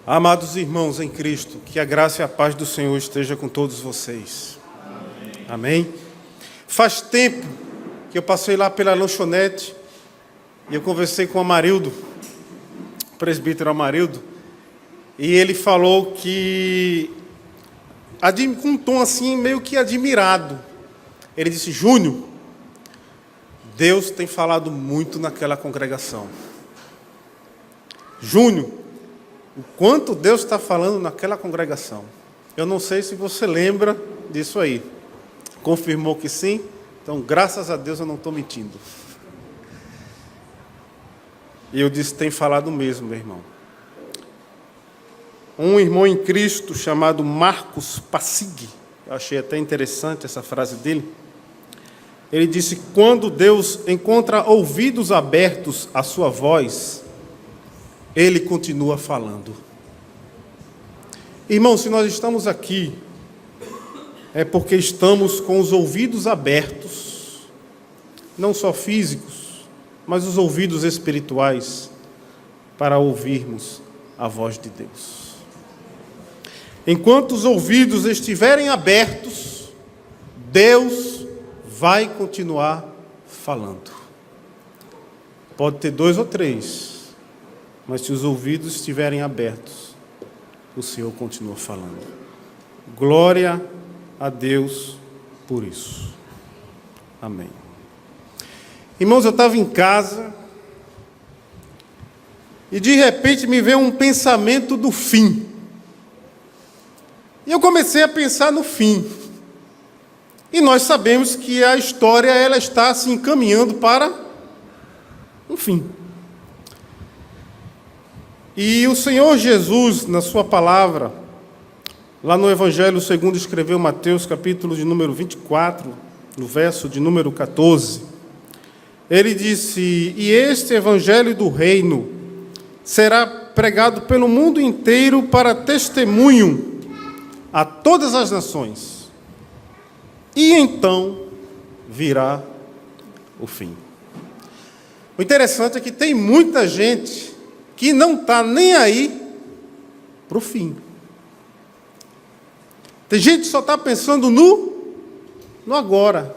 Amados irmãos em Cristo, que a graça e a paz do Senhor esteja com todos vocês. Amém? Faz tempo que eu passei lá pela lanchonete e eu conversei com o Amarildo, o presbítero Amarildo, e ele falou que, com um tom assim meio que admirado, ele disse: Júnior, Deus tem falado muito naquela congregação. Júnior, o quanto Deus está falando naquela congregação. Eu não sei se você lembra disso aí. Confirmou que sim? Então, graças a Deus, eu não estou mentindo. E eu disse: tem falado mesmo, meu irmão. Um irmão em Cristo chamado Marcos Passig, eu achei até interessante essa frase dele. Ele disse: quando Deus encontra ouvidos abertos à sua voz, Ele continua falando. Irmão, se nós estamos aqui, é porque estamos com os ouvidos abertos, não só físicos, mas os ouvidos espirituais, para ouvirmos a voz de Deus. Enquanto os ouvidos estiverem abertos, Deus vai continuar falando. Pode ter 2 ou 3. Mas se os ouvidos estiverem abertos, o Senhor continua falando. Glória a Deus por isso. Amém. Irmãos, eu estava em casa e de repente me veio um pensamento do fim. E eu comecei a pensar no fim. E nós sabemos que a história ela está se encaminhando para um fim. E o Senhor Jesus, na sua palavra, lá no Evangelho segundo escreveu Mateus, capítulo de número 24, no verso de número 14, ele disse: e este Evangelho do Reino será pregado pelo mundo inteiro para testemunho a todas as nações, e então virá o fim. O interessante é que tem muita gente que não está nem aí para o fim. Tem gente que só está pensando no agora.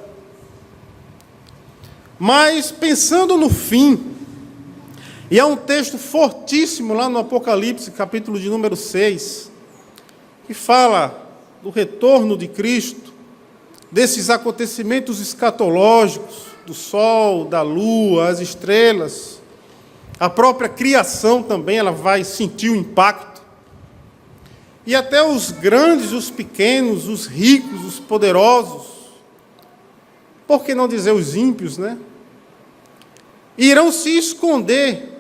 Mas pensando no fim, e há um texto fortíssimo lá no Apocalipse, capítulo de número 6, que fala do retorno de Cristo, desses acontecimentos escatológicos, do sol, da lua, as estrelas. A própria criação também ela vai sentir o impacto. E até os grandes, os pequenos, os ricos, os poderosos, por que não dizer os ímpios, né? Irão se esconder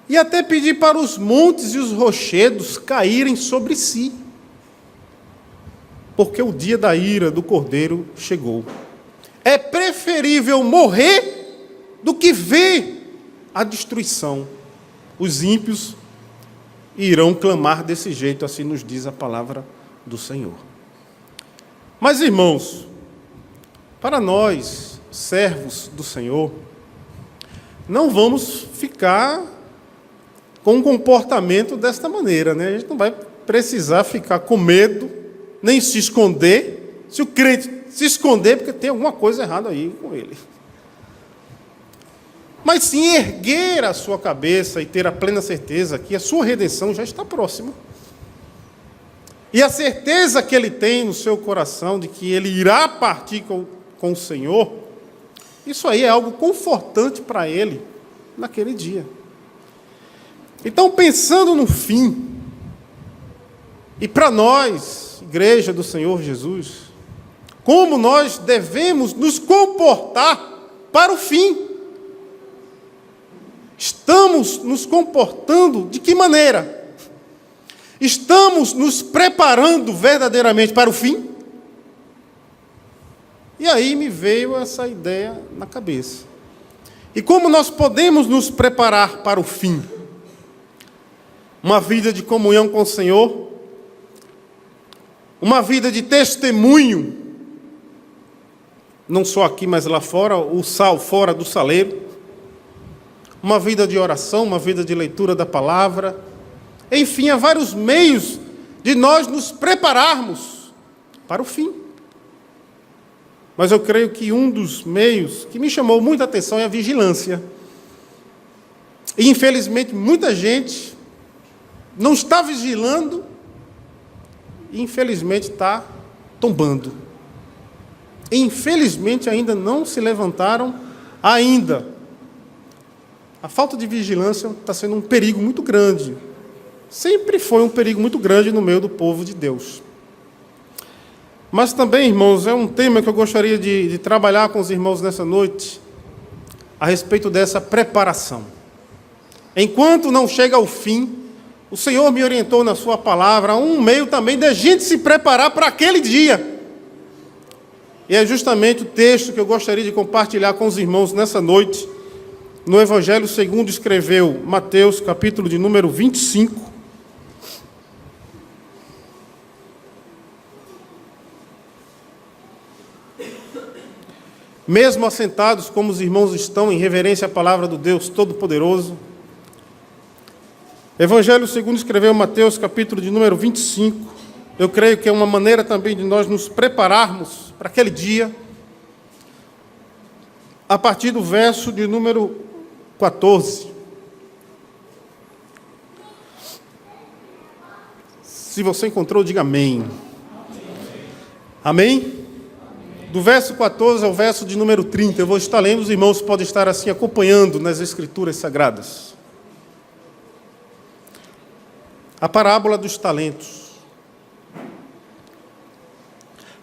e até pedir para os montes e os rochedos caírem sobre si, porque o dia da ira do Cordeiro chegou. É preferível morrer do que ver a destruição. Os ímpios irão clamar desse jeito, assim nos diz a palavra do Senhor. Mas, irmãos, para nós, servos do Senhor, não vamos ficar com um comportamento desta maneira, né? A gente não vai precisar ficar com medo, nem se esconder. Se o crente se esconder, porque tem alguma coisa errada aí com ele. Mas sim erguer a sua cabeça e ter a plena certeza que a sua redenção já está próxima. E a certeza que ele tem no seu coração de que ele irá partir com o Senhor, isso aí é algo confortante para ele naquele dia. Então, pensando no fim, e para nós, igreja do Senhor Jesus, como nós devemos nos comportar para o fim? Estamos nos comportando de que maneira? Estamos nos preparando verdadeiramente para o fim? E aí me veio essa ideia na cabeça. E como nós podemos nos preparar para o fim? Uma vida de comunhão com o Senhor, uma vida de testemunho, não só aqui, mas lá fora, o sal fora do saleiro, uma vida de oração, uma vida de leitura da palavra, Enfim, há vários meios de nós nos prepararmos para o fim. Mas eu creio que um dos meios que me chamou muita atenção é a vigilância. E, infelizmente, muita gente não está vigilando e, infelizmente, está tombando. E, infelizmente, ainda não se levantaram ainda. A falta de vigilância está sendo um perigo muito grande. Sempre foi um perigo muito grande no meio do povo de Deus. Mas também, irmãos, é um tema que eu gostaria de trabalhar com os irmãos nessa noite, a respeito dessa preparação. Enquanto não chega ao fim, o Senhor me orientou na sua palavra, um meio também de a gente se preparar para aquele dia. E é justamente o texto que eu gostaria de compartilhar com os irmãos nessa noite, no Evangelho segundo escreveu Mateus, capítulo de número 25. Mesmo assentados como os irmãos estão em reverência à palavra do Deus Todo-Poderoso, Evangelho segundo escreveu Mateus, capítulo de número 25, eu creio que é uma maneira também de nós nos prepararmos para aquele dia, a partir do verso de número 14. Se você encontrou, diga amém. Amém? Do verso 14 ao verso de número 30, eu vou estar lendo, os irmãos podem estar assim acompanhando nas Escrituras Sagradas. A parábola dos talentos.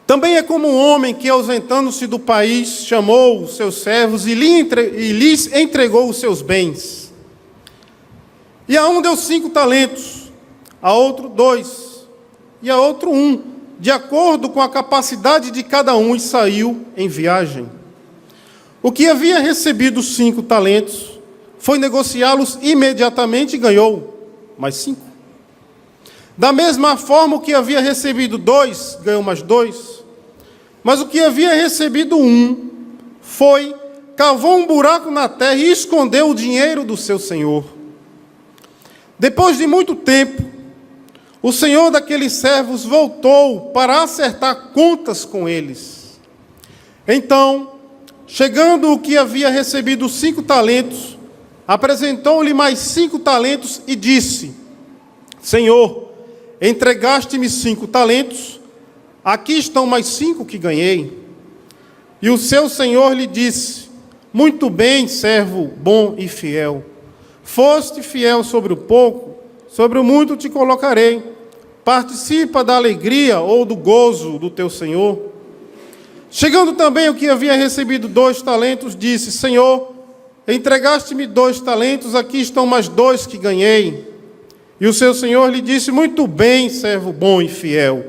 Também é como um homem que, ausentando-se do país, chamou os seus servos e lhes entregou os seus bens. E a um deu 5 talentos, a outro 2, e a outro 1, de acordo com a capacidade de cada um, e saiu em viagem. O que havia recebido 5 talentos foi negociá-los imediatamente e ganhou mais 5. Da mesma forma, o que havia recebido 2, ganhou mais 2. Mas o que havia recebido 1, cavou um buraco na terra e escondeu o dinheiro do seu senhor. Depois de muito tempo, o senhor daqueles servos voltou para acertar contas com eles. Então, chegando o que havia recebido 5 talentos, apresentou-lhe mais 5 talentos e disse: Senhor, entregaste-me 5 talentos, aqui estão mais 5 que ganhei. E o seu senhor lhe disse: muito bem, servo bom e fiel. Foste fiel sobre o pouco, sobre o muito te colocarei. Participa da alegria ou do gozo do teu senhor. Chegando também o que havia recebido 2 talentos, disse: Senhor, entregaste-me 2 talentos, aqui estão mais 2 que ganhei. E o seu senhor lhe disse: muito bem, servo bom e fiel.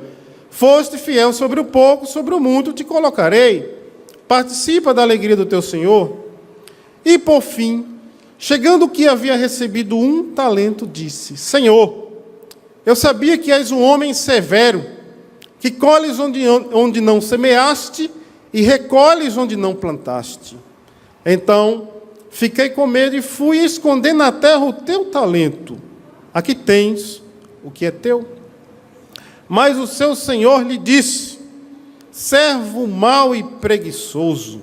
Foste fiel sobre o pouco, sobre o muito te colocarei. Participa da alegria do teu senhor. E por fim, chegando o que havia recebido 1 talento, disse: Senhor, eu sabia que és um homem severo, que colhes onde não semeaste e recolhes onde não plantaste. Então, fiquei com medo e fui esconder na terra o teu talento. Aqui tens o que é teu. Mas o seu senhor lhe disse: servo mau e preguiçoso,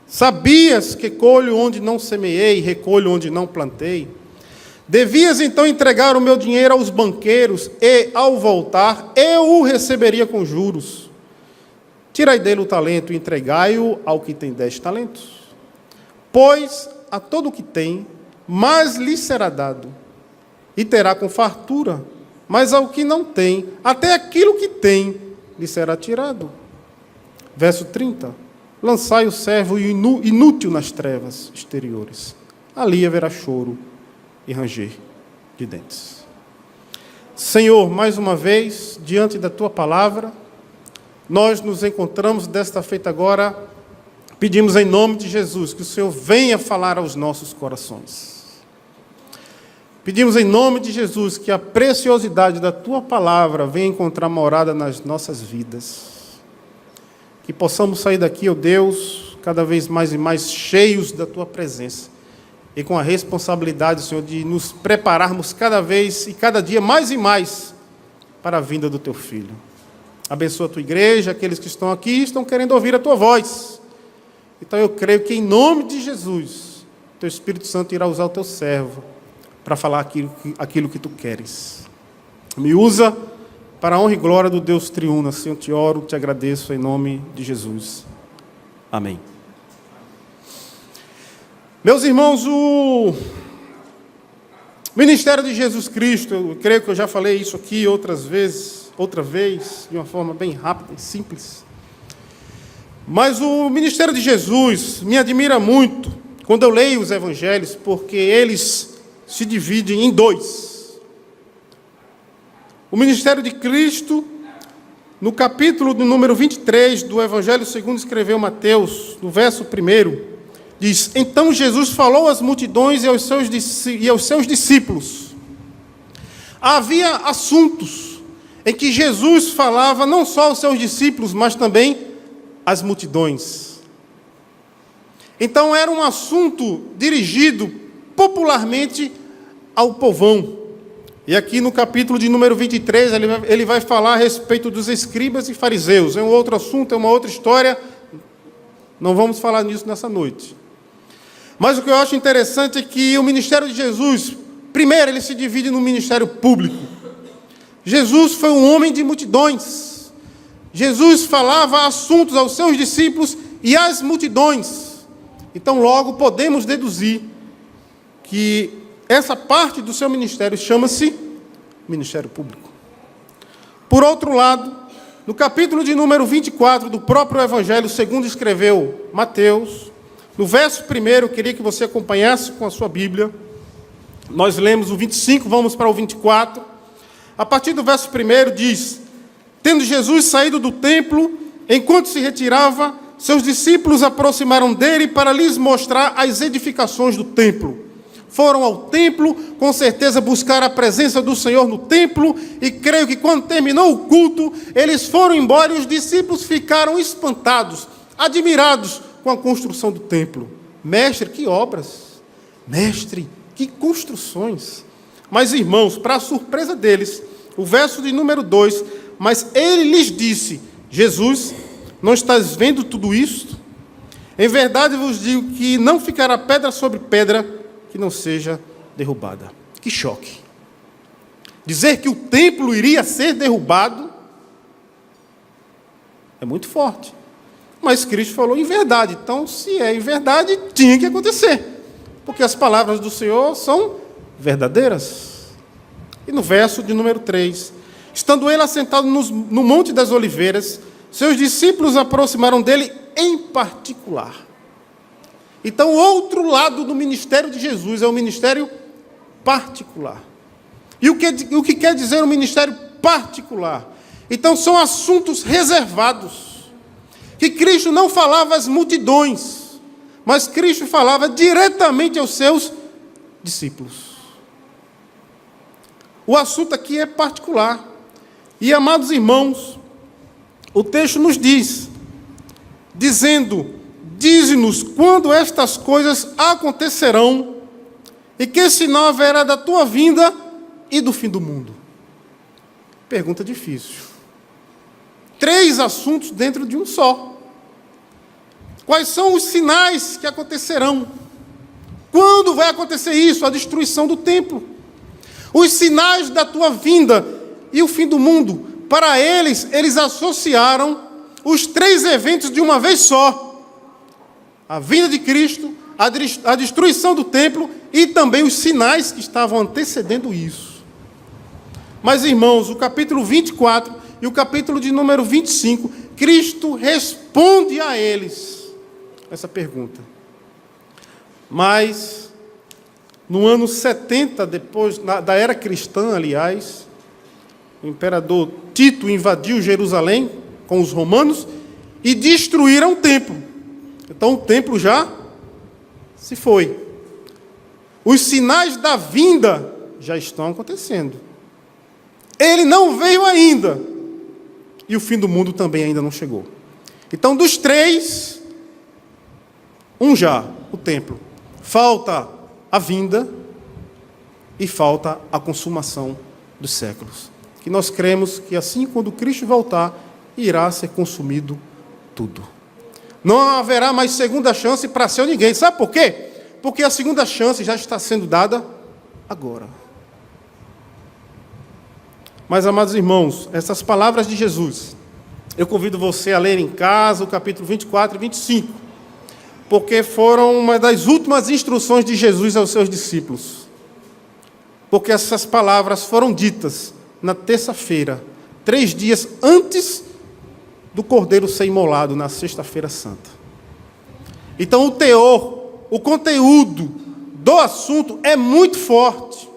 sabias que colho onde não semeei e recolho onde não plantei? Devias então entregar o meu dinheiro aos banqueiros e, ao voltar, eu o receberia com juros. Tirai dele o talento e entregai-o ao que tem 10 talentos. Pois a todo o que tem, mais lhe será dado, e terá com fartura. Mas ao que não tem, até aquilo que tem, lhe será tirado. Verso 30. Lançai o servo inútil nas trevas exteriores. Ali haverá choro e ranger de dentes. Senhor, mais uma vez, diante da Tua palavra, nós nos encontramos desta feita agora, pedimos em nome de Jesus que o Senhor venha falar aos nossos corações. Pedimos em nome de Jesus que a preciosidade da Tua palavra venha encontrar morada nas nossas vidas. Que possamos sair daqui, ó Deus, cada vez mais e mais cheios da Tua presença. e com a responsabilidade, Senhor, de nos prepararmos cada vez e cada dia mais e mais para a vinda do Teu Filho. Abençoa a Tua igreja, aqueles que estão aqui estão querendo ouvir a Tua voz. Então eu creio que em nome de Jesus, Teu Espírito Santo irá usar o Teu servo para falar aquilo que Tu queres. Me usa para a honra e glória do Deus triuno. Assim eu te oro, te agradeço em nome de Jesus. Amém. Meus irmãos, o ministério de Jesus Cristo, eu creio que eu já falei isso aqui outra vez, de uma forma bem rápida e simples. Mas o ministério de Jesus me admira muito quando eu leio os evangelhos, porque eles se dividem em dois. O ministério de Cristo, no capítulo do número 23 do Evangelho segundo escreveu Mateus, no verso 1, diz: Então Jesus falou às multidões e aos seus discípulos. Havia assuntos em que Jesus falava não só aos seus discípulos, mas também às multidões. Então era um assunto dirigido popularmente ao povão. E aqui no capítulo de número 23, ele vai falar a respeito dos escribas e fariseus. É um outro assunto, é uma outra história. Não vamos falar nisso nessa noite. Mas o que eu acho interessante é que o ministério de Jesus, primeiro, ele se divide no ministério público. Jesus foi um homem de multidões. Jesus falava assuntos aos seus discípulos e às multidões. Então, logo, podemos deduzir que essa parte do seu ministério chama-se ministério público. Por outro lado, no capítulo de número 24 do próprio Evangelho, segundo escreveu Mateus, no verso 1, eu queria que você acompanhasse com a sua Bíblia. Nós lemos o 25, vamos para o 24. A partir do verso 1 diz: Tendo Jesus saído do templo, enquanto se retirava, seus discípulos aproximaram dele para lhes mostrar as edificações do templo. Foram ao templo, com certeza buscar a presença do Senhor no templo, e creio que quando terminou o culto, eles foram embora e os discípulos ficaram espantados, admirados com a construção do templo. Mestre, que obras! Mestre, que construções! Mas, irmãos, para a surpresa deles, o verso de número 2, mas ele lhes disse: Jesus, não estás vendo tudo isto? Em verdade vos digo que não ficará pedra sobre pedra que não seja derrubada. Que choque! Dizer que o templo iria ser derrubado é muito forte. Mas Cristo falou em verdade. Então, se é em verdade, tinha que acontecer. Porque as palavras do Senhor são verdadeiras. E no verso de número 3, estando ele assentado no Monte das Oliveiras, seus discípulos aproximaram dele em particular. Então, o outro lado do ministério de Jesus é o ministério particular. E o que quer dizer o ministério particular? Então, são assuntos reservados, que Cristo não falava às multidões, mas Cristo falava diretamente aos seus discípulos. O assunto aqui é particular. E, amados irmãos, o texto nos diz, dizendo: Dize-nos quando estas coisas acontecerão, e que sinal haverá da tua vinda e do fim do mundo. Pergunta difícil. 3 assuntos dentro de um só. Quais são os sinais que acontecerão? Quando vai acontecer isso? A destruição do templo. Os sinais da tua vinda e o fim do mundo. Para eles associaram os 3 eventos de uma vez só. A vinda de Cristo, a destruição do templo e também os sinais que estavam antecedendo isso. Mas, irmãos, o capítulo 24 e o capítulo de número 25, Cristo responde a eles essa pergunta. Mas, no ano 70, depois da era cristã, aliás, o imperador Tito invadiu Jerusalém com os romanos e destruíram o templo. Então o templo já se foi. Os sinais da vinda já estão acontecendo. Ele não veio ainda. E o fim do mundo também ainda não chegou. Então, dos 3, um já, o templo. Falta a vinda e falta a consumação dos séculos. Que nós cremos que assim, quando Cristo voltar, irá ser consumido tudo. Não haverá mais segunda chance para ser ninguém. Sabe por quê? Porque a segunda chance já está sendo dada agora. Mas, amados irmãos, essas palavras de Jesus, eu convido você a ler em casa o capítulo 24 e 25, porque foram uma das últimas instruções de Jesus aos seus discípulos. Porque essas palavras foram ditas na terça-feira, 3 dias antes do Cordeiro ser imolado, na sexta-feira santa. Então o teor, o conteúdo do assunto é muito forte.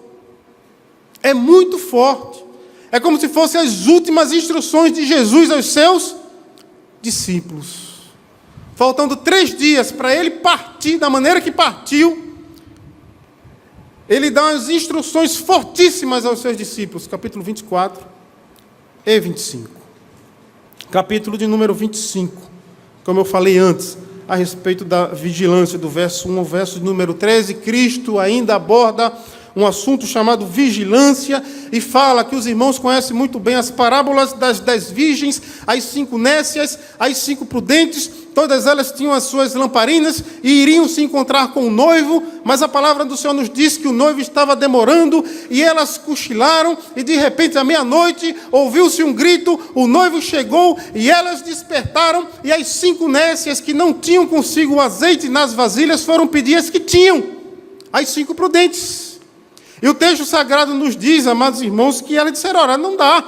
É muito forte. É como se fossem as últimas instruções de Jesus aos seus discípulos. Faltando 3 dias para ele partir da maneira que partiu, ele dá umas instruções fortíssimas aos seus discípulos. Capítulo 24 e 25. Capítulo de número 25. Como eu falei antes, a respeito da vigilância, do verso 1 ao verso de número 13, Cristo ainda aborda um assunto chamado vigilância, e fala que os irmãos conhecem muito bem as parábolas das 10 virgens, as 5 nécias, as 5 prudentes. Todas elas tinham as suas lamparinas e iriam se encontrar com o noivo, mas a palavra do Senhor nos diz que o noivo estava demorando, e elas cochilaram, e de repente à meia-noite ouviu-se um grito, o noivo chegou, e elas despertaram, e as 5 nécias que não tinham consigo o azeite nas vasilhas foram pedir as que tinham, as 5 prudentes. E o texto sagrado nos diz, amados irmãos, que elas disseram: ora, não dá,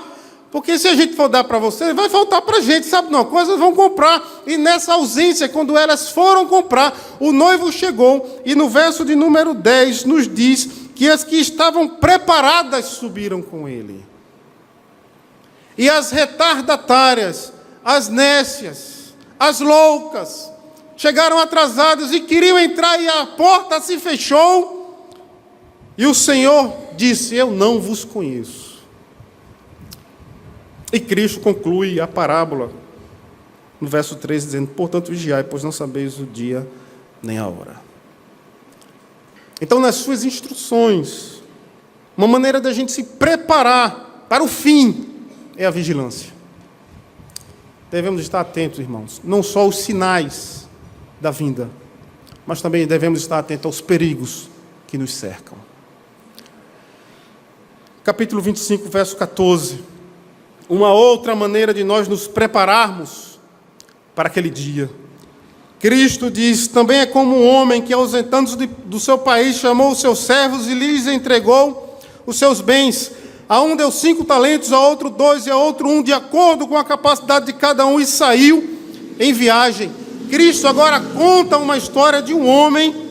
porque se a gente for dar para vocês, vai faltar para a gente, sabe de uma coisa? Vão comprar. E nessa ausência, quando elas foram comprar, o noivo chegou, e no verso de número 10 nos diz que as que estavam preparadas subiram com ele. E as retardatárias, as nécias, as loucas, chegaram atrasadas e queriam entrar, e a porta se fechou. E o Senhor disse: eu não vos conheço. E Cristo conclui a parábola no verso 13, dizendo: portanto vigiai, pois não sabeis o dia nem a hora. Então, nas suas instruções, uma maneira da gente se preparar para o fim é a vigilância. Devemos estar atentos, irmãos, não só aos sinais da vinda, mas também devemos estar atentos aos perigos que nos cercam. Capítulo 25, verso 14. Uma outra maneira de nós nos prepararmos para aquele dia. Cristo diz: também é como um homem que, ausentando-se do seu país, chamou os seus servos e lhes entregou os seus bens. A um deu 5 talentos, a outro 2 e a outro 1, de acordo com a capacidade de cada um, e saiu em viagem. Cristo agora conta uma história de um homem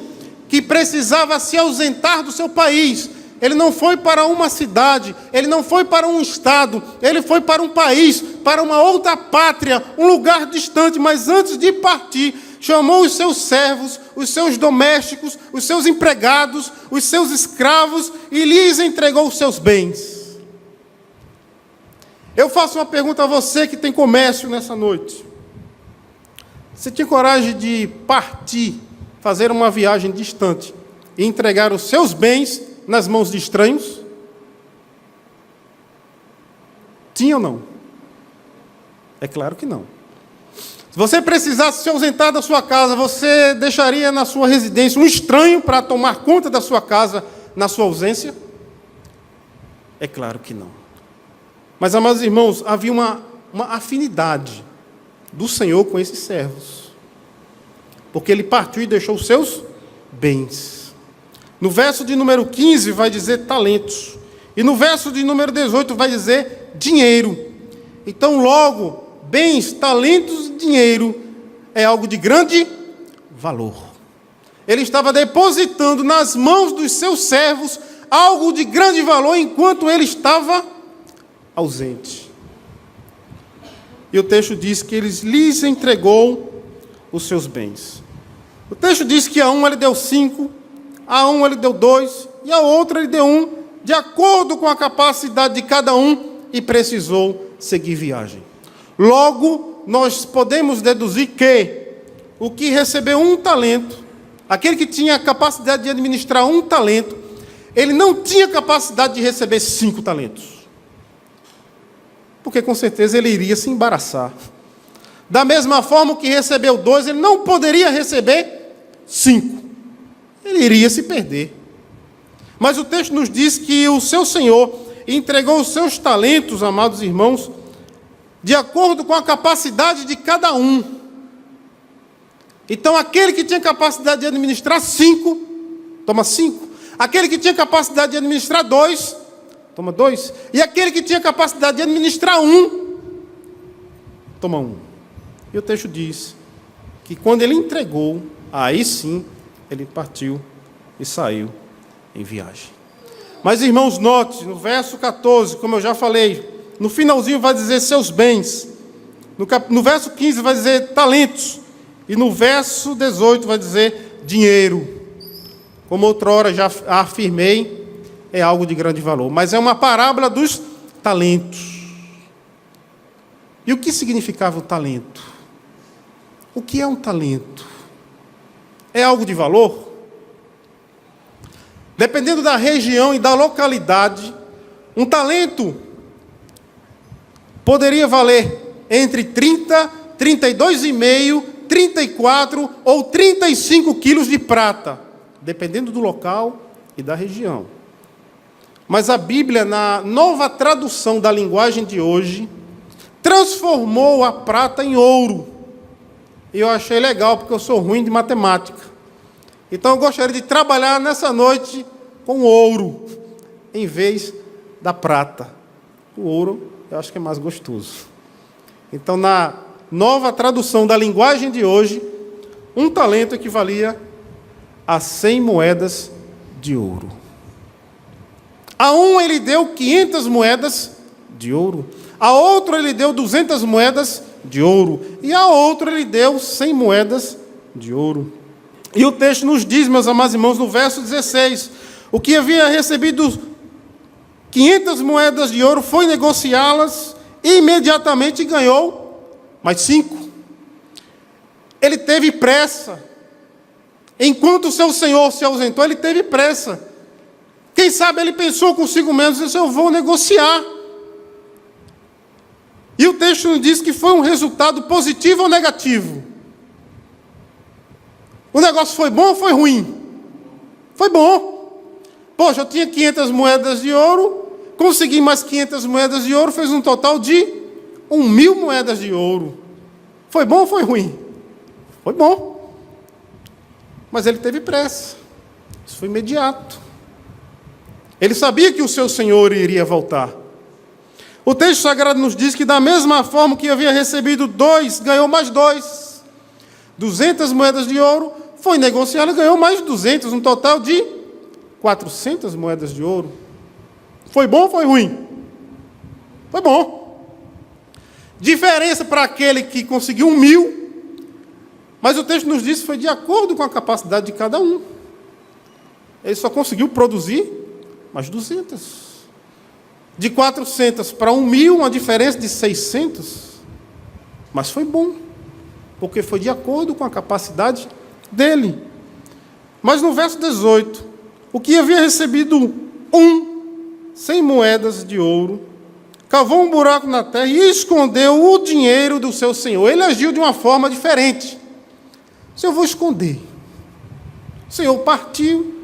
que precisava se ausentar do seu país. Ele não foi para uma cidade, ele não foi para um estado, ele foi para um país, para uma outra pátria, um lugar distante. Mas antes de partir, chamou os seus servos, os seus domésticos, os seus empregados, os seus escravos, e lhes entregou os seus bens. Eu faço uma pergunta a você que tem comércio nessa noite. Você tinha coragem de partir, fazer uma viagem distante e entregar os seus bens nas mãos de estranhos? Tinha ou não? É claro que não. Se você precisasse se ausentar da sua casa, você deixaria na sua residência um estranho para tomar conta da sua casa na sua ausência? É claro que não. Mas, amados irmãos, havia uma afinidade do Senhor com esses servos, porque ele partiu e deixou os seus bens. No verso de número 15 vai dizer talentos. E no verso de número 18 vai dizer dinheiro. Então, logo, bens, talentos e dinheiro é algo de grande valor. Ele estava depositando nas mãos dos seus servos algo de grande valor enquanto ele estava ausente. E o texto diz que ele lhes entregou os seus bens. O texto diz que a um ele deu 5, a um ele deu 2, e a outro ele deu 1, de acordo com a capacidade de cada um, e precisou seguir viagem. Logo, nós podemos deduzir que o que recebeu 1 talento, aquele que tinha a capacidade de administrar 1 talento, ele não tinha capacidade de receber 5 talentos. Porque com certeza ele iria se embaraçar. Da mesma forma que recebeu 2, ele não poderia receber 5. Ele iria se perder. Mas o texto nos diz que o seu Senhor entregou os seus talentos, amados irmãos, de acordo com a capacidade de cada um. Então, aquele que tinha capacidade de administrar 5, toma 5. Aquele que tinha capacidade de administrar 2, toma 2. E aquele que tinha capacidade de administrar 1, toma 1. E o texto diz que quando ele entregou, aí sim, ele partiu e saiu em viagem. Mas, irmãos, note, no verso 14, como eu já falei, no finalzinho vai dizer seus bens. No verso 15 vai dizer talentos. E no verso 18 vai dizer dinheiro. Como outrora já afirmei, é algo de grande valor. Mas é uma parábola dos talentos. E o que significava o talento? O que é um talento? É algo de valor? Dependendo da região e da localidade, um talento poderia valer entre 30, 32,5, 34 ou 35 quilos de prata, dependendo do local e da região. Mas a Bíblia, na nova tradução da linguagem de hoje, transformou a prata em ouro. E eu achei legal, porque eu sou ruim de matemática. Então eu gostaria de trabalhar nessa noite com ouro, em vez da prata. O ouro eu acho que é mais gostoso. Então, na nova tradução da linguagem de hoje, um talento equivalia a 100 moedas de ouro. A um ele deu 500 moedas de ouro. A outro ele deu 200 moedas de ouro. E a outro ele deu 100 moedas de ouro. E o texto nos diz, meus amados irmãos, no verso 16, o que havia recebido 500 moedas de ouro foi negociá-las e imediatamente ganhou mais 5. Ele teve pressa. Enquanto o seu senhor se ausentou, ele teve pressa. Quem sabe ele pensou consigo mesmo, disse, eu vou negociar. E o texto nos diz que foi um resultado positivo ou negativo? O negócio foi bom ou foi ruim? Foi bom. Poxa, eu tinha 500 moedas de ouro, consegui mais 500 moedas de ouro, fez um total de 1.000 moedas de ouro. Foi bom ou foi ruim? Foi bom. Mas ele teve pressa. Isso foi imediato. Ele sabia que o seu senhor iria voltar. O texto sagrado nos diz que da mesma forma que havia recebido 2, ganhou mais 2. 200 moedas de ouro, foi negociado e ganhou mais 200, um total de 400 moedas de ouro. Foi bom ou foi ruim? Foi bom. Diferença para aquele que conseguiu 1.000, mas o texto nos diz que foi de acordo com a capacidade de cada um. Ele só conseguiu produzir mais 200. De 400 para 1.000, uma diferença de 600. Mas foi bom, porque foi de acordo com a capacidade dele. Mas no verso 18, o que havia recebido 100 moedas de ouro, cavou um buraco na terra e escondeu o dinheiro do seu senhor. Ele agiu de uma forma diferente. Se eu vou esconder. O senhor partiu,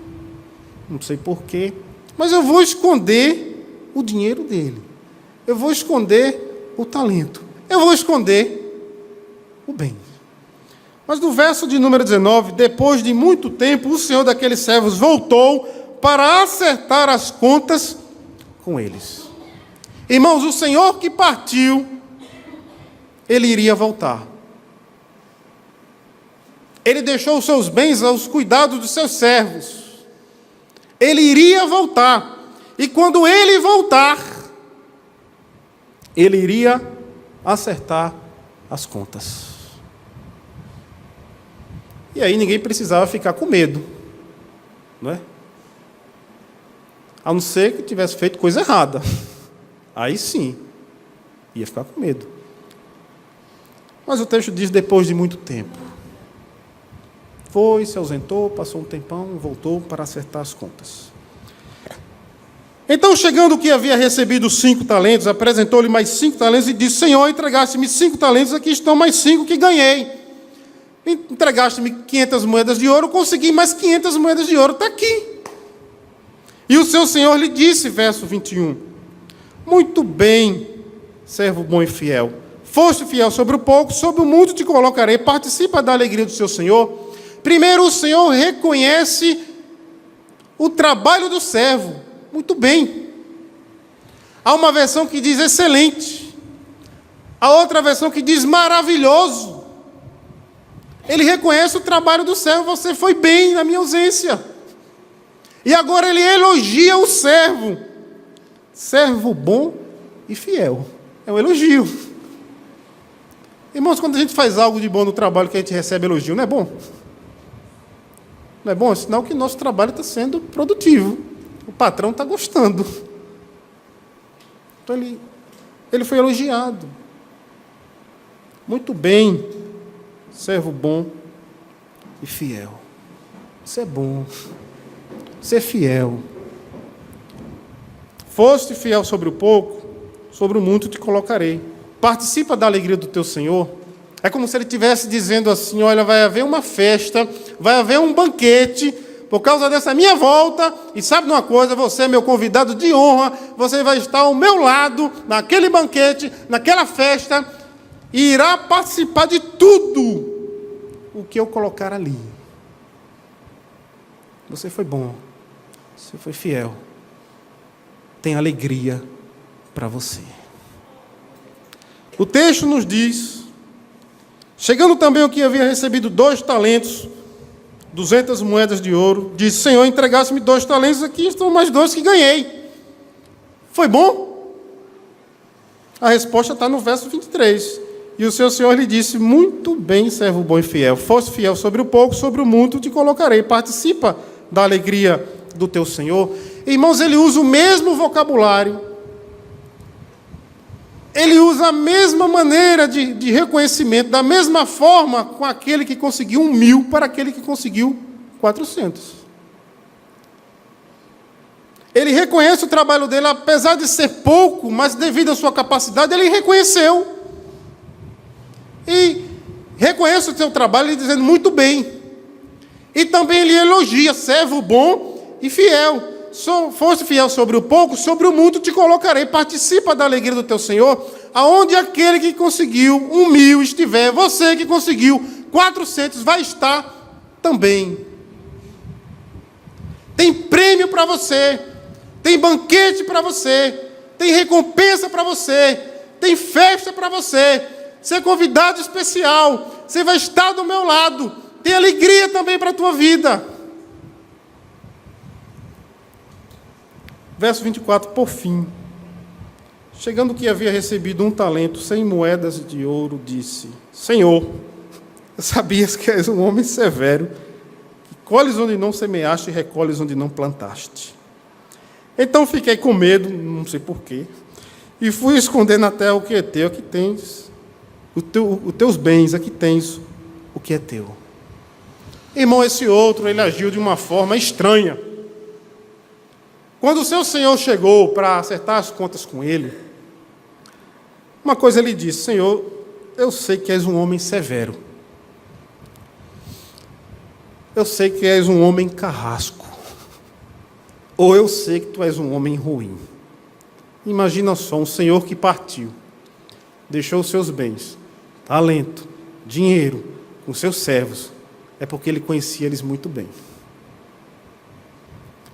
não sei porquê, mas eu vou esconder o dinheiro dele. Eu vou esconder o talento. Eu vou esconder o bem. Mas no verso de número 19, depois de muito tempo, o senhor daqueles servos voltou para acertar as contas com eles. Irmãos, o senhor que partiu, ele iria voltar. Ele deixou os seus bens aos cuidados dos seus servos. Ele iria voltar. E quando ele voltar, ele iria acertar as contas. E aí ninguém precisava ficar com medo, não é? A não ser que tivesse feito coisa errada. Aí sim, ia ficar com medo. Mas o texto diz depois de muito tempo. Foi, se ausentou, passou um tempão, voltou para acertar as contas. Então, chegando o que havia recebido 5 talentos, apresentou-lhe mais 5 talentos e disse: Senhor, entregaste-me 5 talentos, aqui estão mais 5 que ganhei. Entregaste-me 500 moedas de ouro, consegui mais 500 moedas de ouro, está aqui. E o seu senhor lhe disse, verso 21, muito bem, servo bom e fiel. Foste fiel sobre o pouco, sobre o muito te colocarei. Participa da alegria do seu senhor. Primeiro, o senhor reconhece o trabalho do servo. Muito bem. Há uma versão que diz excelente. Há outra versão que diz maravilhoso. Ele reconhece o trabalho do servo. Você foi bem na minha ausência. E agora ele elogia o servo. Servo bom e fiel. É um elogio. Irmãos, quando a gente faz algo de bom no trabalho que a gente recebe elogio, não é bom? Não é bom? É sinal que nosso trabalho está sendo produtivo. O patrão está gostando. Então ele foi elogiado. Muito bem, servo bom e fiel. Isso é bom. Ser fiel. Foste fiel sobre o pouco, sobre o muito te colocarei. Participa da alegria do teu Senhor. É como se ele estivesse dizendo assim: olha, vai haver uma festa, vai haver um banquete, por causa dessa minha volta, e sabe de uma coisa, você é meu convidado de honra, você vai estar ao meu lado, naquele banquete, naquela festa, e irá participar de tudo o que eu colocar ali. Você foi bom, você foi fiel, tem alegria para você. O texto nos diz, chegando também o que havia recebido 2 talentos, 200 moedas de ouro, disse: Senhor, entregaste-me 2 talentos, aqui estão mais 2 que ganhei. Foi bom? A resposta está no verso 23. E o seu Senhor lhe disse: muito bem, servo bom e fiel. Foste fiel sobre o pouco, sobre o muito te colocarei. Participa da alegria do teu Senhor. Irmãos, ele usa o mesmo vocabulário. Ele usa a mesma maneira de reconhecimento, da mesma forma com aquele que conseguiu 1.000 para aquele que conseguiu 400. Ele reconhece o trabalho dele, apesar de ser pouco, mas devido à sua capacidade, ele reconheceu. E reconhece o seu trabalho, ele dizendo: muito bem. E também ele elogia: servo bom e fiel. Foste fiel sobre o pouco, sobre o muito te colocarei. Participa da alegria do teu Senhor. Aonde aquele que conseguiu 1.000 estiver, você que conseguiu 400 vai estar também. Tem prêmio para você, tem banquete para você, tem recompensa para você, tem festa para você, você é convidado especial, você vai estar do meu lado, tem alegria também para a tua vida. Verso 24, por fim, chegando que havia recebido 1 talento, 100 moedas de ouro, disse: Senhor, sabias que és um homem severo, que colhes onde não semeaste e recolhes onde não plantaste. Então fiquei com medo, não sei porquê, e fui esconder na terra o que é teu, aqui tens os teus bens, aqui tens o que é teu. Irmão, esse outro, ele agiu de uma forma estranha. Quando o seu senhor chegou para acertar as contas com ele, uma coisa ele disse: Senhor, eu sei que és um homem severo. Eu sei que és um homem carrasco. Ou eu sei que tu és um homem ruim. Imagina só, um senhor que partiu, deixou os seus bens, talento, dinheiro, com seus servos. É porque ele conhecia eles muito bem.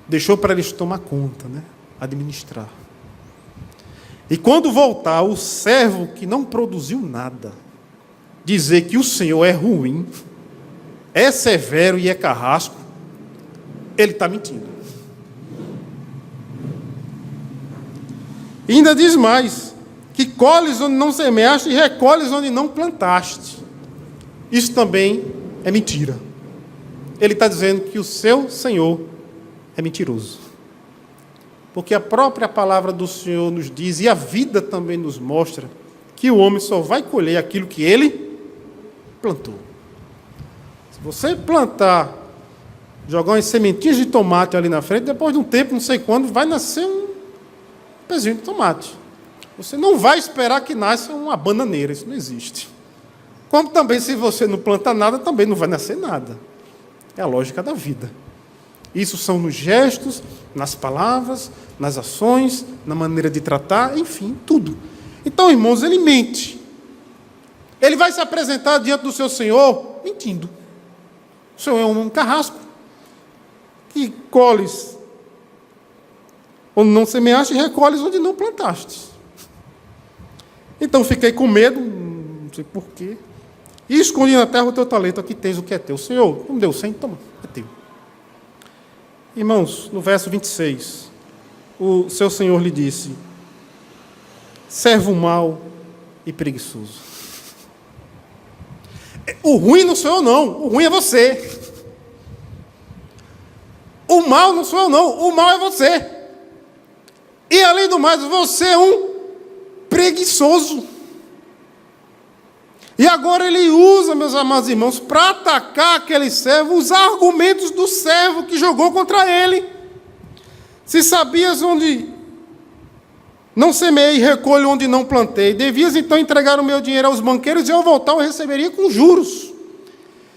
Deixou para eles tomar conta, administrar. E quando voltar, o servo que não produziu nada, dizer que o Senhor é ruim, é severo e é carrasco, ele está mentindo. E ainda diz mais, que colhes onde não semeaste e recolhes onde não plantaste. Isso também é mentira. Ele está dizendo que o seu Senhor é mentiroso. Porque a própria palavra do Senhor nos diz, e a vida também nos mostra, que o homem só vai colher aquilo que ele plantou. Você plantar, jogar umas sementinhas de tomate ali na frente, depois de um tempo, não sei quando, vai nascer um pezinho de tomate. Você não vai esperar que nasça uma bananeira, isso não existe. Como também, se você não planta nada, também não vai nascer nada. É a lógica da vida. Isso são nos gestos, nas palavras, nas ações, na maneira de tratar, enfim, tudo. Então, irmãos, ele mente. Ele vai se apresentar diante do seu Senhor mentindo. O Senhor é um carrasco que colhes onde não semeaste e recolhes onde não plantaste. Então, fiquei com medo, não sei porquê, e escondi na terra o teu talento. Aqui tens o que é teu. Senhor, não deu 100, toma, é teu. Irmãos, no verso 26, o seu Senhor lhe disse: servo mau e preguiçoso. O ruim não sou eu, não. O ruim é você. O mal não sou eu, não. O mal é você. E, além do mais, você é um preguiçoso. E agora ele usa, meus amados irmãos, para atacar aquele servo, os argumentos do servo que jogou contra ele. Se sabias onde não semeei, recolho onde não plantei, devias então entregar o meu dinheiro aos banqueiros e ao voltar eu receberia com juros.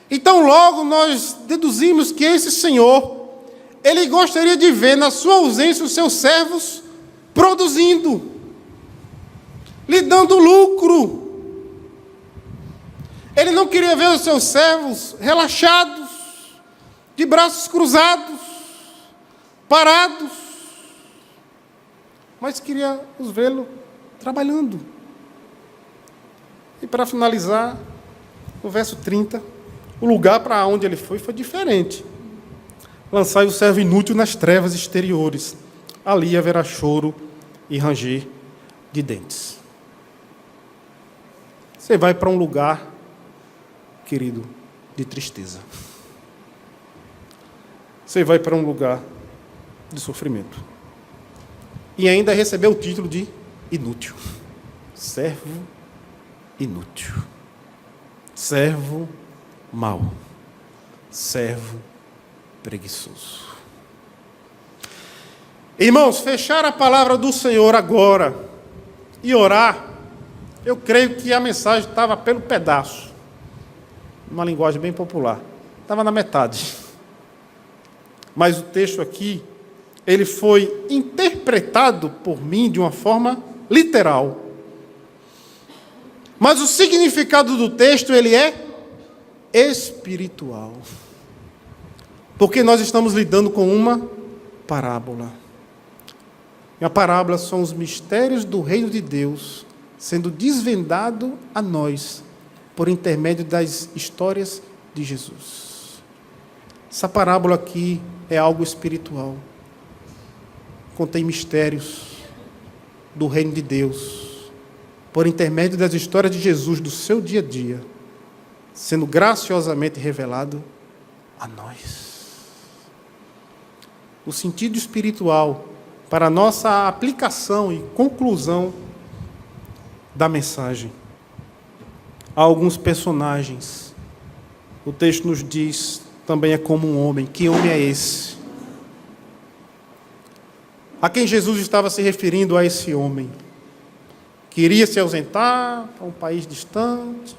Então logo nós deduzimos que esse senhor, ele gostaria de ver na sua ausência os seus servos produzindo, lhe dando lucro. Ele não queria ver os seus servos relaxados, de braços cruzados, parados, mas queria os vê-lo trabalhando. E para finalizar, no verso 30, o lugar para onde ele foi diferente. Lançai o servo inútil nas trevas exteriores, ali haverá choro e ranger de dentes. Você vai para um lugar, querido, de tristeza. Você vai para um lugar de sofrimento. E ainda recebeu o título de inútil. Servo inútil. Servo mau. Servo preguiçoso. Irmãos, fechar a palavra do Senhor agora e orar, eu creio que a mensagem estava pelo pedaço. Uma linguagem bem popular. Estava na metade. Mas o texto aqui, ele foi interpretado por mim de uma forma literal. Mas o significado do texto, ele é espiritual. Porque nós estamos lidando com uma parábola. E a parábola são os mistérios do reino de Deus sendo desvendado a nós por intermédio das histórias de Jesus. Essa parábola aqui é algo espiritual. Contém mistérios do reino de Deus, por intermédio das histórias de Jesus, do seu dia a dia, sendo graciosamente revelado a nós. O sentido espiritual para a nossa aplicação e conclusão da mensagem. Há alguns personagens. O texto nos diz, também é como um homem. Que homem é esse? A quem Jesus estava se referindo a esse homem? Que iria se ausentar para um país distante.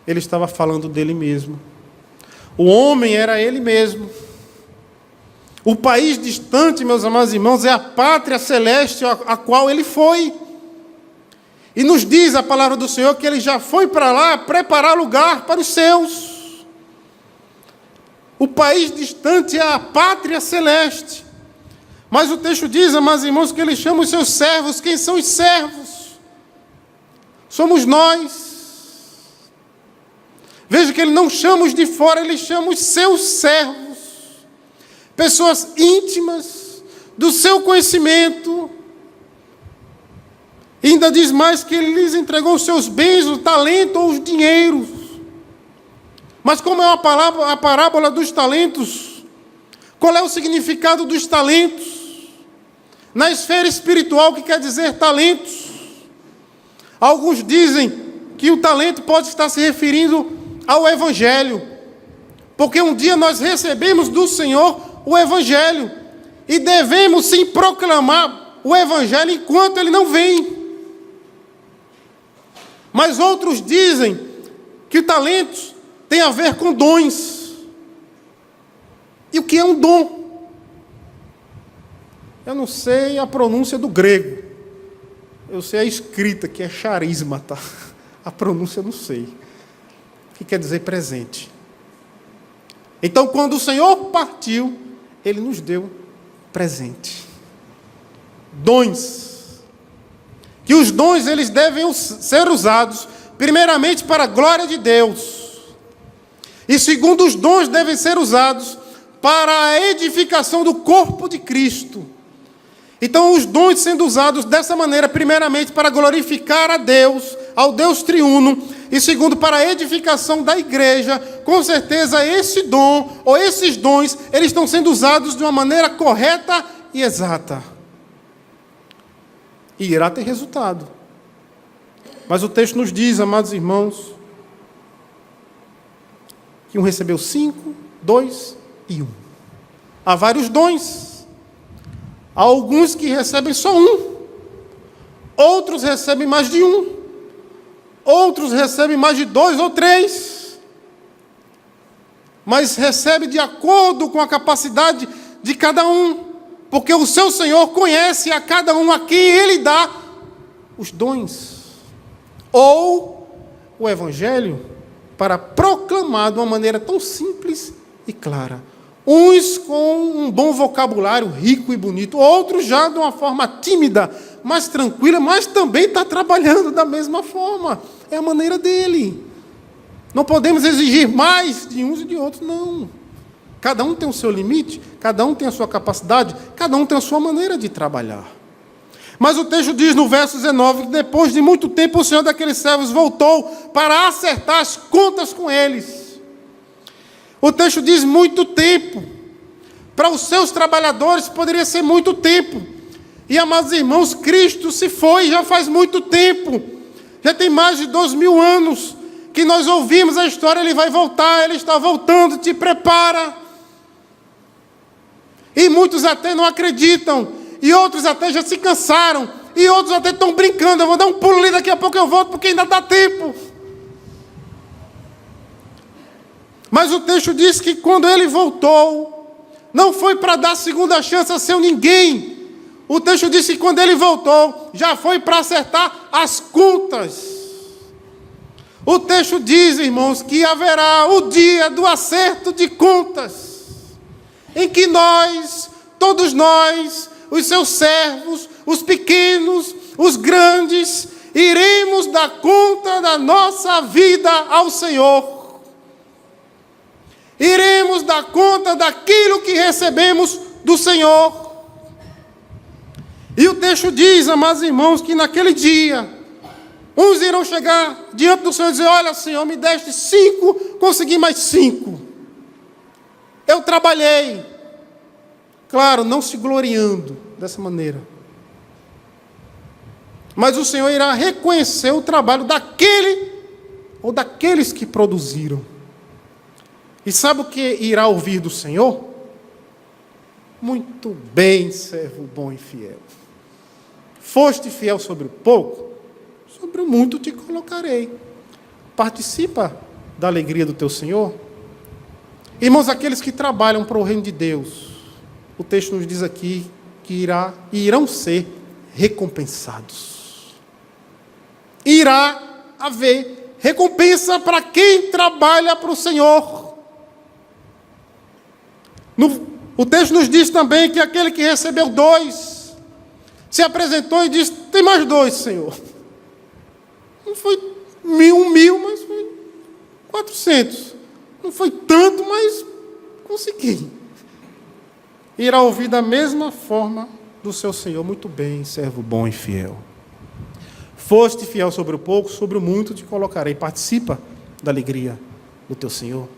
Ele estava falando dele mesmo. O homem era ele mesmo. O país distante, meus amados irmãos, é a pátria celeste a qual ele foi. E nos diz a palavra do Senhor que ele já foi para lá preparar lugar para os seus. O país distante é a pátria celeste. Mas o texto diz, amados irmãos, que ele chama os seus servos. Quem são os servos? Somos nós. Veja que ele não chama os de fora, ele chama os seus servos. Pessoas íntimas, do seu conhecimento. E ainda diz mais que ele lhes entregou os seus bens, o talento ou os dinheiros. Mas como é a parábola dos talentos, qual é o significado dos talentos? Na esfera espiritual, o que quer dizer talentos? Alguns dizem que o talento pode estar se referindo ao Evangelho. Porque um dia nós recebemos do Senhor o Evangelho. E devemos sim proclamar o Evangelho enquanto ele não vem. Mas outros dizem que talentos tem a ver com dons. E o que é um dom? Eu não sei a pronúncia do grego. Eu sei a escrita, que é charisma, tá? A pronúncia eu não sei. O que quer dizer presente? Então, quando o Senhor partiu, Ele nos deu presente. Dons. Que os dons, eles devem ser usados, primeiramente, para a glória de Deus. E segundo, os dons devem ser usados para a edificação do corpo de Cristo. Então, os dons sendo usados dessa maneira, primeiramente, para glorificar a Deus, ao Deus triuno, e segundo, para a edificação da igreja, com certeza esse dom, ou esses dons, eles estão sendo usados de uma maneira correta e exata. E irá ter resultado. Mas o texto nos diz, amados irmãos, que um recebeu 5, 2 e 1. Há vários dons. Há alguns que recebem só um. Outros recebem mais de um. Outros recebem mais de 2 ou 3. Mas recebe de acordo com a capacidade de cada um. Porque o seu Senhor conhece a cada um a quem Ele dá os dons. Ou o Evangelho para proclamar de uma maneira tão simples e clara. Uns com um bom vocabulário rico e bonito, outros já de uma forma tímida, mais tranquila, mas também está trabalhando da mesma forma. É a maneira dele. Não podemos exigir mais de uns e de outros, não. Cada um tem o seu limite, cada um tem a sua capacidade, cada um tem a sua maneira de trabalhar. Mas o texto diz no verso 19 que depois de muito tempo o Senhor daqueles servos voltou para acertar as contas com eles. O texto diz muito tempo. Para os seus trabalhadores poderia ser muito tempo. E, amados irmãos, Cristo se foi já faz muito tempo. Já tem mais de 2000 anos que nós ouvimos a história, Ele vai voltar, Ele está voltando, te prepara. E muitos até não acreditam. E outros até já se cansaram. E outros até estão brincando. Eu vou dar um pulo ali, daqui a pouco eu volto, porque ainda dá tempo. Mas o texto diz que quando Ele voltou, não foi para dar segunda chance a seu ninguém. O texto diz que quando Ele voltou, já foi para acertar as contas. O texto diz, irmãos, que haverá o dia do acerto de contas, em que nós, todos nós, os seus servos, os pequenos, os grandes, iremos dar conta da nossa vida ao Senhor. Iremos dar conta daquilo que recebemos do Senhor. E o texto diz, amados irmãos, que naquele dia, uns irão chegar diante do Senhor e dizer: olha, Senhor, me deste 5, consegui mais 5. Eu trabalhei. Claro, não se gloriando dessa maneira. Mas o Senhor irá reconhecer o trabalho daquele ou daqueles que produziram. E sabe o que irá ouvir do Senhor? Muito bem, servo bom e fiel. Foste fiel sobre o pouco, sobre o muito te colocarei. Participa da alegria do teu Senhor. Irmãos, aqueles que trabalham para o reino de Deus, o texto nos diz aqui que irão ser recompensados. Irá haver recompensa para quem trabalha para o Senhor. O texto nos diz também que aquele que recebeu 2, se apresentou e disse: tem mais 2, Senhor. Não foi 1.000, mas foi 400. Não foi tanto, mas consegui. Irá ouvir da mesma forma do seu Senhor: muito bem, servo bom e fiel. Foste fiel sobre o pouco, sobre o muito te colocarei. Participa da alegria do teu Senhor.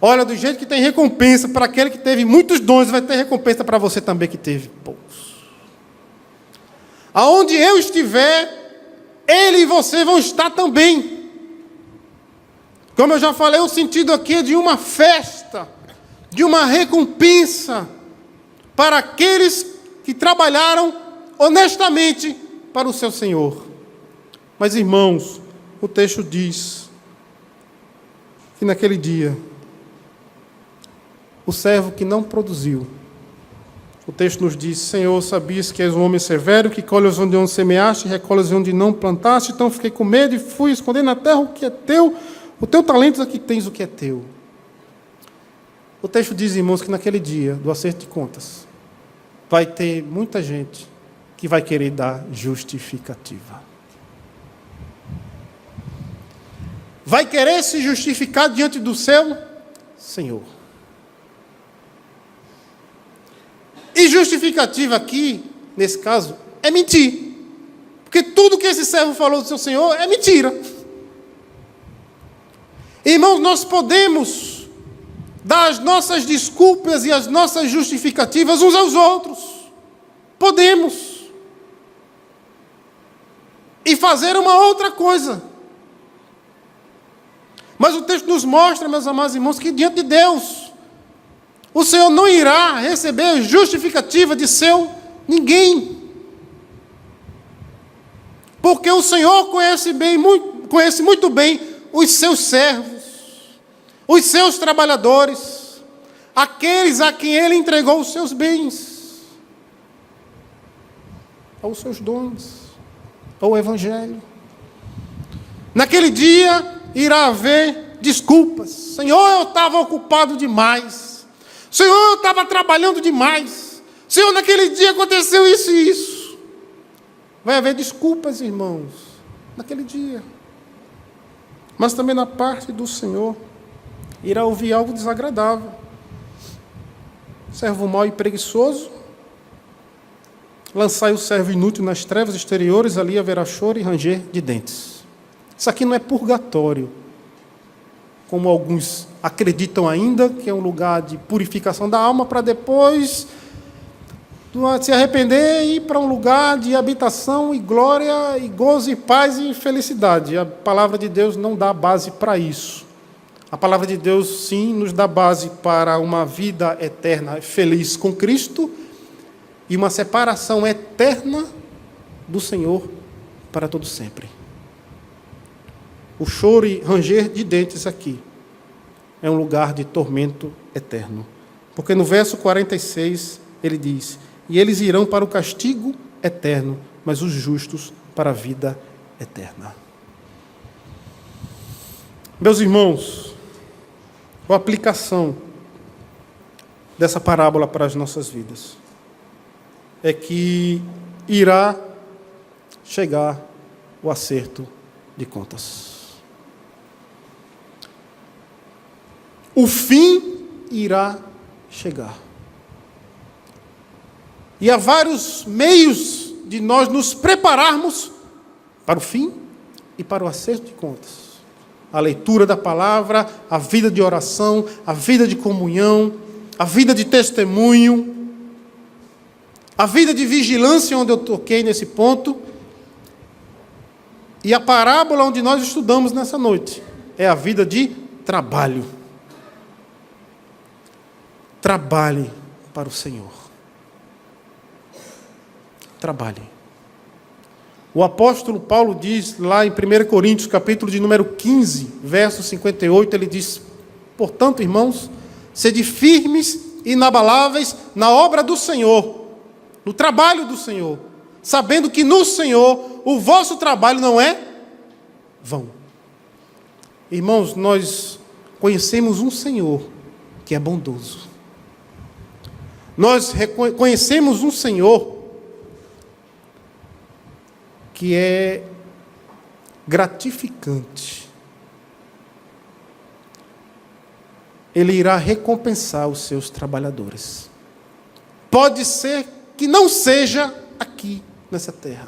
Olha, do jeito que tem recompensa para aquele que teve muitos dons, vai ter recompensa para você também que teve poucos. Aonde eu estiver, Ele e você vão estar também. Como eu já falei, o sentido aqui é de uma festa, de uma recompensa para aqueles que trabalharam honestamente para o seu Senhor. Mas, irmãos, o texto diz que naquele dia, o servo que não produziu, o texto nos diz: Senhor, sabias que és um homem severo, que colhes onde não semeaste, recolhes onde não plantaste, então fiquei com medo e fui esconder na terra o que é teu, o teu talento aqui tens o que é teu. O texto diz, irmãos, que naquele dia do acerto de contas, vai ter muita gente que vai querer dar justificativa. Vai querer se justificar diante do seu Senhor. E justificativa aqui, nesse caso, é mentir. Porque tudo que esse servo falou do seu Senhor é mentira. Irmãos, nós podemos dar as nossas desculpas e as nossas justificativas uns aos outros. Podemos. E fazer uma outra coisa. Mas o texto nos mostra, meus amados irmãos, que diante de Deus, o Senhor não irá receber justificativa de seu ninguém. Porque o Senhor conhece muito bem os seus servos, os seus trabalhadores, aqueles a quem Ele entregou os seus bens, ou os seus dons, ou o Evangelho. Naquele dia irá haver desculpas. Senhor, eu estava ocupado demais. Senhor, eu estava trabalhando demais. Senhor, naquele dia aconteceu isso e isso. Vai haver desculpas, irmãos, naquele dia. Mas também na parte do Senhor, irá ouvir algo desagradável. Servo mau e preguiçoso, lançai o servo inútil nas trevas exteriores, ali haverá choro e ranger de dentes. Isso aqui não é purgatório, como alguns acreditam ainda, que é um lugar de purificação da alma, para depois se arrepender e ir para um lugar de habitação e glória, e gozo e paz e felicidade. A palavra de Deus não dá base para isso. A palavra de Deus, sim, nos dá base para uma vida eterna feliz com Cristo e uma separação eterna do Senhor para todo sempre. O choro e ranger de dentes aqui é um lugar de tormento eterno. Porque no verso 46 ele diz: e eles irão para o castigo eterno, mas os justos para a vida eterna. Meus irmãos, a aplicação dessa parábola para as nossas vidas é que irá chegar o acerto de contas. O fim irá chegar. E há vários meios de nós nos prepararmos para o fim e para o acerto de contas. A leitura da palavra, a vida de oração, a vida de comunhão, a vida de testemunho, a vida de vigilância, onde eu toquei nesse ponto, e a parábola onde nós estudamos nessa noite é a vida de trabalho. Trabalhe para o Senhor. Trabalhe. O apóstolo Paulo diz lá em 1 Coríntios, capítulo de número 15, verso 58, ele diz: portanto, irmãos, sede firmes e inabaláveis na obra do Senhor, no trabalho do Senhor, sabendo que no Senhor o vosso trabalho não é vão. Irmãos, nós conhecemos um Senhor que é bondoso. Nós conhecemos um Senhor que é gratificante. Ele irá recompensar os seus trabalhadores. Pode ser que não seja aqui, nessa terra,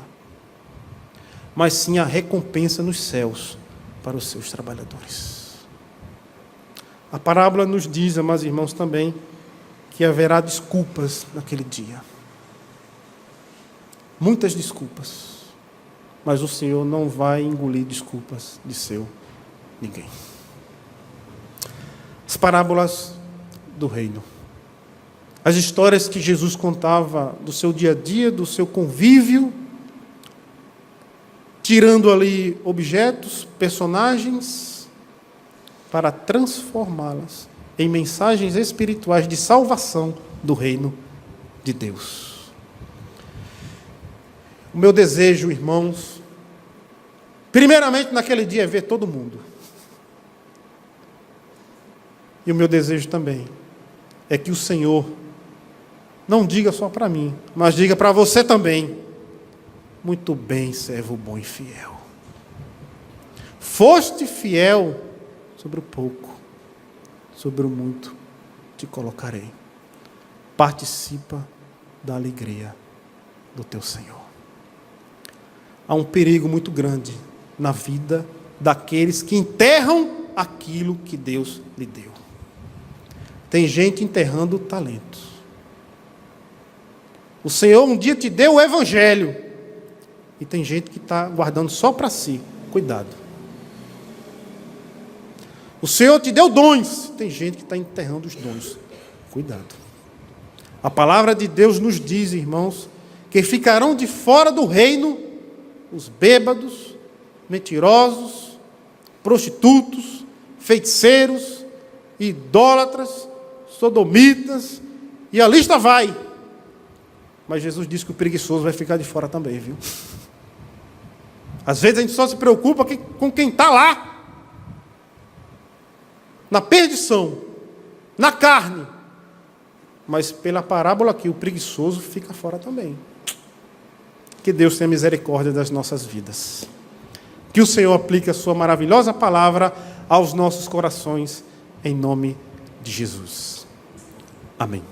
mas sim a recompensa nos céus para os seus trabalhadores. A parábola nos diz, amados irmãos, também, que haverá desculpas naquele dia. Muitas desculpas. Mas o Senhor não vai engolir desculpas de seu ninguém. As parábolas do reino. As histórias que Jesus contava do seu dia a dia, do seu convívio, tirando ali objetos, personagens, para transformá-las em mensagens espirituais de salvação do reino de Deus. O meu desejo, irmãos, primeiramente naquele dia é ver todo mundo. E o meu desejo também é que o Senhor não diga só para mim, mas diga para você também: muito bem, servo bom e fiel. Foste fiel sobre o pouco, sobre o muito te colocarei. Participa da alegria do teu Senhor. Há um perigo muito grande na vida daqueles que enterram aquilo que Deus lhe deu. Tem gente enterrando talentos. O Senhor um dia te deu o Evangelho, e tem gente que está guardando só para si. Cuidado. O Senhor te deu dons, tem gente que está enterrando os dons. Cuidado. A palavra de Deus nos diz, irmãos, que ficarão de fora do reino os bêbados, mentirosos, prostitutos, feiticeiros, idólatras, sodomitas, e a lista vai. Mas Jesus disse que o preguiçoso vai ficar de fora também, viu? Às vezes a gente só se preocupa com quem está lá, na perdição, na carne. Mas pela parábola aqui, o preguiçoso fica fora também. Que Deus tenha misericórdia das nossas vidas. Que o Senhor aplique a sua maravilhosa palavra aos nossos corações, em nome de Jesus. Amém.